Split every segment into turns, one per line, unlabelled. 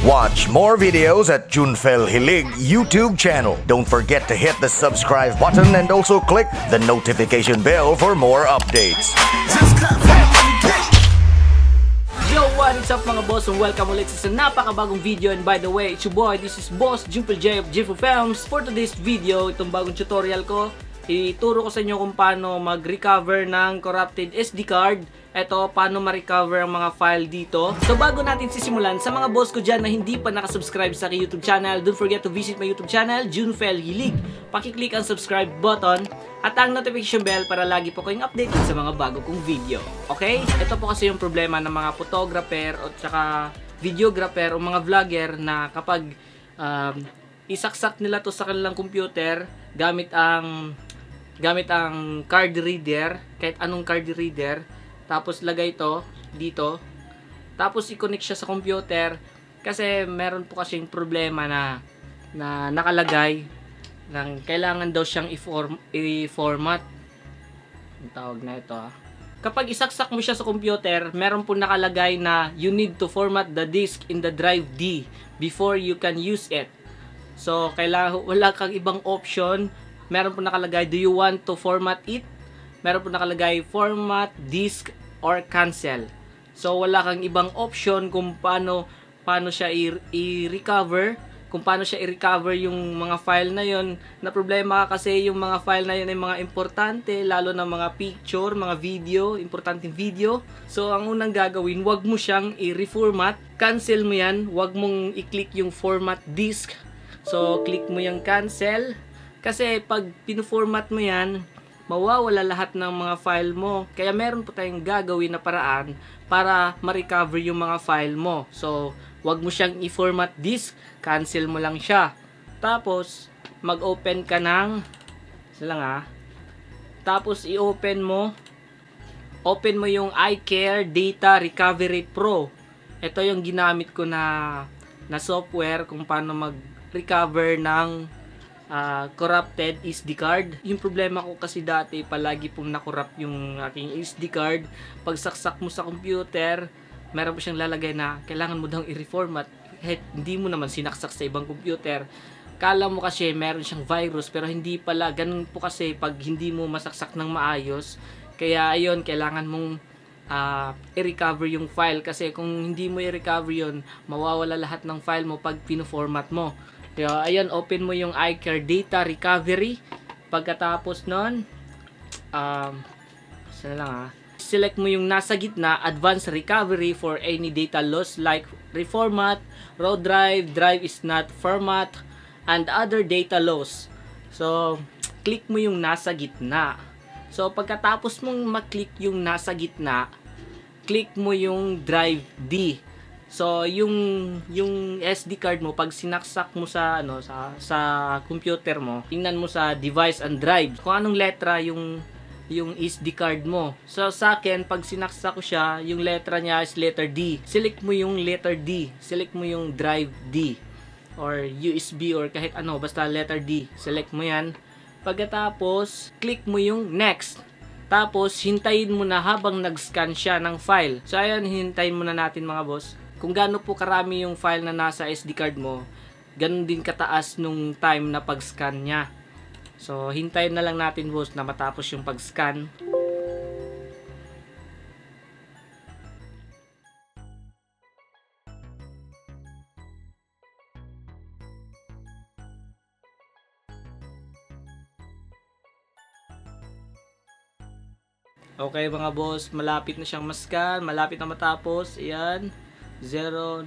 Watch more videos at Junfel Hilig YouTube channel. Don't forget to hit the subscribe button and also click the notification bell for more updates.
Yo, what is up mga boss, and welcome ulit sa napakabagong video. And by the way, it's your boy, this is Boss Junfel J of Junfel Films. For today's video, itong bagong tutorial ko, ituro ko sa inyo kung paano mag-recover ng corrupted SD card. Ito, paano ma-recover ang mga file dito. So bago natin sisimulan, sa mga boss ko dyan na hindi pa nakasubscribe sa aking YouTube channel, don't forget to visit my YouTube channel, Junfel Hilig. Pakiclick ang subscribe button at ang notification bell para lagi po kayong updated sa mga bago kong video. Okay? Ito po kasi yung problema ng mga photographer o tsaka videographer o mga vlogger na kapag isaksak nila to sa kanilang computer gamit ang card reader, kahit anong card reader, tapos lagay ito dito, tapos i-connect siya sa computer, kasi meron po kasing problema na nakalagay ng kailangan daw siyang i-format. Ang tawag na ito Kapag isaksak mo siya sa computer, meron po nakalagay na you need to format the disk in the drive D before you can use it. So kailangan, wala kang ibang option. Meron po nakalagay, do you want to format it? Meron po nakalagay, format, disk, or cancel. So wala kang ibang option kung paano siya i-recover, kung paano siya i-recover yung mga file na yon. Na problema kasi yung mga file na yon ay mga importante, lalo na mga picture, mga video, importanteng video. So ang unang gagawin, wag mo siyang i-reformat, cancel mo yan, wag mong i-click yung format disk. So click mo yung cancel, kasi pag pino-format mo yan, mawawala lahat ng mga file mo. Kaya meron po tayong gagawin na paraan para ma-recover yung mga file mo. So, wag mo siyang i-format disk, cancel mo lang siya. Tapos, mag-open ka ng tapos i-open mo yung iCare Data Recovery Pro. Ito yung ginamit ko na software kung paano mag-recover ng corrupted SD card. Yung problema ko kasi dati, palagi pong nakorrupt yung aking SD card. Pag saksak mo sa computer, meron po siyang lalagay na kailangan mo daw i-reformat. Hindi mo naman sinaksak sa ibang computer. Kala mo kasi meron siyang virus, pero hindi pala. Ganun po kasi pag hindi mo masaksak ng maayos. Kaya ayun, kailangan mong i-recover yung file. Kasi kung hindi mo i-recover yun, mawawala lahat ng file mo pag pino-format mo. Kaya ayun, open mo yung iCare Data Recovery. Pagkatapos nun, select mo yung nasa gitna, Advanced Recovery for any data loss like reformat, raw drive, drive is not format, and other data loss. So, click mo yung nasa gitna. So, pagkatapos mong maklik yung nasa gitna, click mo yung drive D. So, yung SD card mo, pag sinaksak mo sa computer mo, tingnan mo sa device and drive kung anong letra yung SD card mo. So, sa akin, pag sinaksak ko siya, yung letra niya is letter D. Select mo yung letter D. Select mo yung drive D or USB or kahit ano, basta letter D. Select mo yan. Pagkatapos, click mo yung next. Tapos, hintayin mo na habang nag-scan siya ng file. So, ayan, hintayin muna natin mga boss. Kung gaano po karami yung file na nasa SD card mo, ganun din kataas nung time na pag-scan niya. So, hintayin na lang natin boss na matapos yung pag-scan. Okay mga boss, malapit na siyang ma-scan, malapit na matapos. Ayan. 0.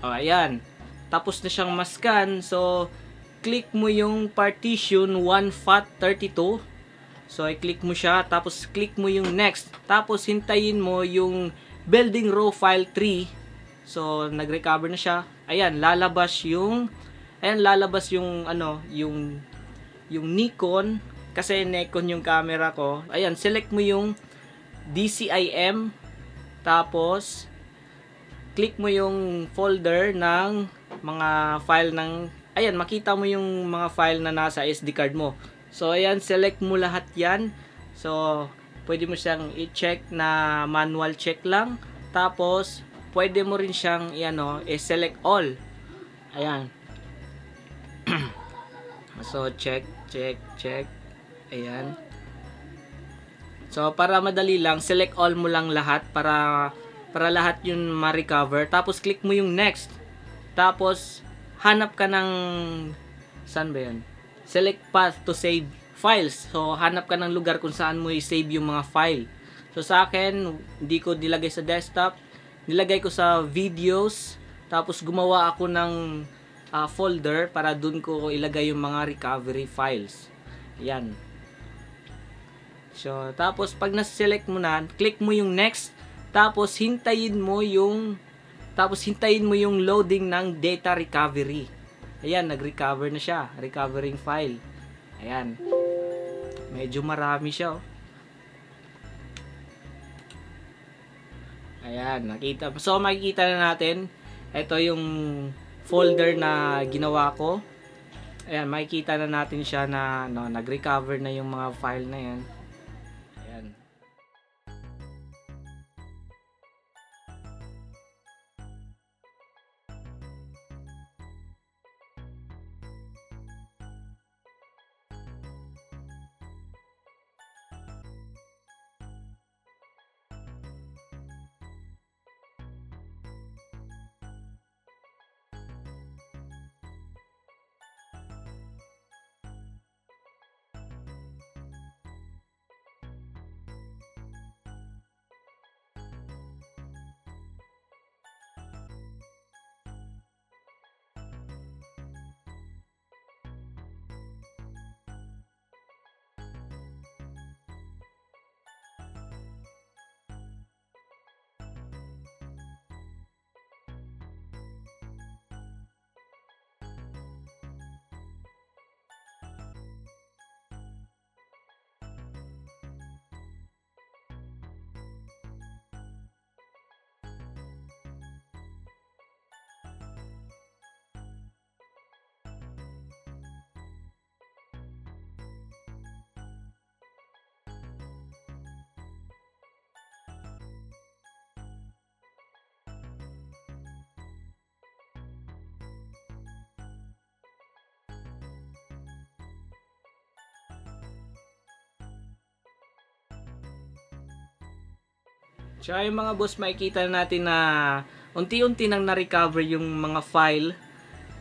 Ayan. Tapos na siyang ma-scan. So, click mo yung partition 1FAT32. So, i-click mo siya. Tapos, click mo yung next. Tapos, hintayin mo yung building raw file 3. So, nag-recover na siya. Ayan, lalabas yung yung Nikon. Kasi Nikon yung camera ko. Ayan, select mo yung DCIM. Tapos, click mo yung folder ng mga file ng, ayan, makita mo yung mga file na nasa SD card mo. So, ayan, select mo lahat yan. So, pwede mo siyang i-check na manual check lang. Tapos, pwede mo rin siyang i-select all. Ayan. So, check. Ayan. So, para madali lang, select all mo lang lahat para lahat yun ma-recover. Tapos, click mo yung next. Tapos, hanap ka ng, saan ba yan? Select path to save files. So, hanap ka ng lugar kung saan mo i-save yung mga file. So, sa akin, hindi ko nilagay sa desktop. Nilagay ko sa videos. Tapos, gumawa ako ng folder para dun ko ilagay yung mga recovery files. Yan. So, tapos pag na-select mo na, click mo yung next, tapos hintayin mo yung loading ng data recovery. Ayan, nag-recover na siya, recovering file. Ayan. Medyo marami siya, oh. Ayan, nakita. So, makikita na natin, ito yung folder na ginawa ko. Ayan, makikita na natin siya na nag-recover na yung mga file na yan. Ayan. So, yung mga boss, makikita natin na unti-unti nang na-recover yung mga file.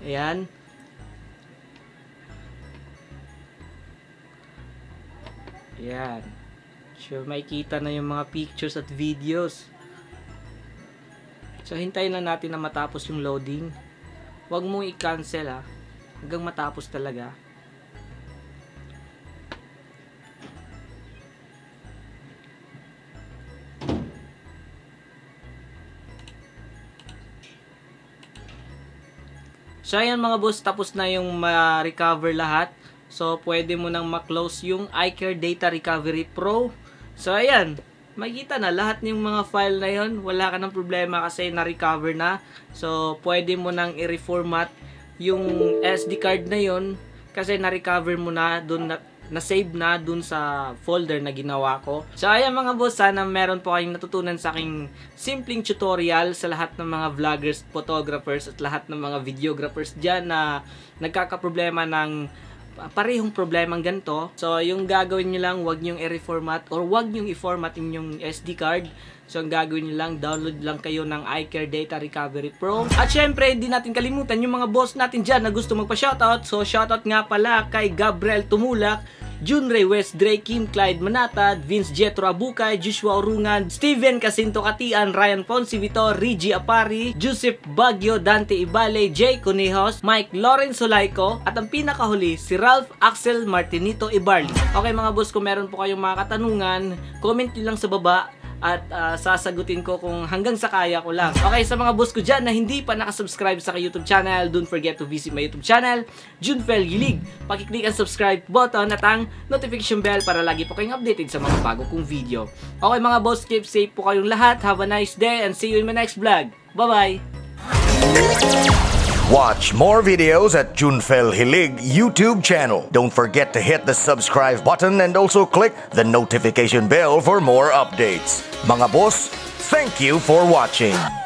Ayan. Ayan. So, makikita na yung mga pictures at videos. So, hintayin lang natin na matapos yung loading. Huwag mong i-cancel, ha. Hanggang matapos talaga. So, ayan mga boss, tapos na yung ma-recover lahat. So, pwede mo nang ma-close yung iCare Data Recovery Pro. So, ayan, makikita na lahat ng mga file na yon, wala ka ng problema kasi na-recover na. So, pwede mo nang i-reformat yung SD card na yon kasi na-recover mo na, na-save na dun sa folder na ginawa ko. So, ayan mga boss, sana meron po kayong natutunan sa aking simpleng tutorial sa lahat ng mga vloggers, photographers, at lahat ng mga videographers dyan na nagkakaproblema ng parehong problemang ganito. So, yung gagawin nyo lang, wag nyong i-reformat or wag nyong i-format yung SD card. So, ang gagawin nyo lang, download lang kayo ng iCare Data Recovery Pro. At syempre, hindi natin kalimutan yung mga boss natin dyan na gusto magpa-shoutout. So, shoutout nga pala kay Gabriel Tumulak, Junray West Dre, Kim Clyde Manatad, Vince Jetro Abukay, Joshua Urungan, Steven Casinto Katian, Ryan Poncivito, Rigi Apari, Joseph Baguio, Dante Ibale, Jay Conejos, Mike Lorenzo Laico, at ang pinakahuli, si Ralph Axel Martinito Ibarli. Okay mga boss, kung meron po kayong mga katanungan, comment nyo lang sa baba at sasagutin ko kung hanggang sa kaya ko lang. Okay, sa mga boss ko dyan na hindi pa nakasubscribe sa YouTube channel, don't forget to visit my YouTube channel, Junfel Hilig. Pakiclick ang subscribe button at ang notification bell para lagi po kayong updated sa mga bago kong video. Okay mga boss, keep safe po kayong lahat. Have a nice day and see you in my next vlog. Bye-bye!
Watch more videos at Junfel Hilig YouTube channel. Don't forget to hit the subscribe button and also click the notification bell for more updates. Mga boss, thank you for watching.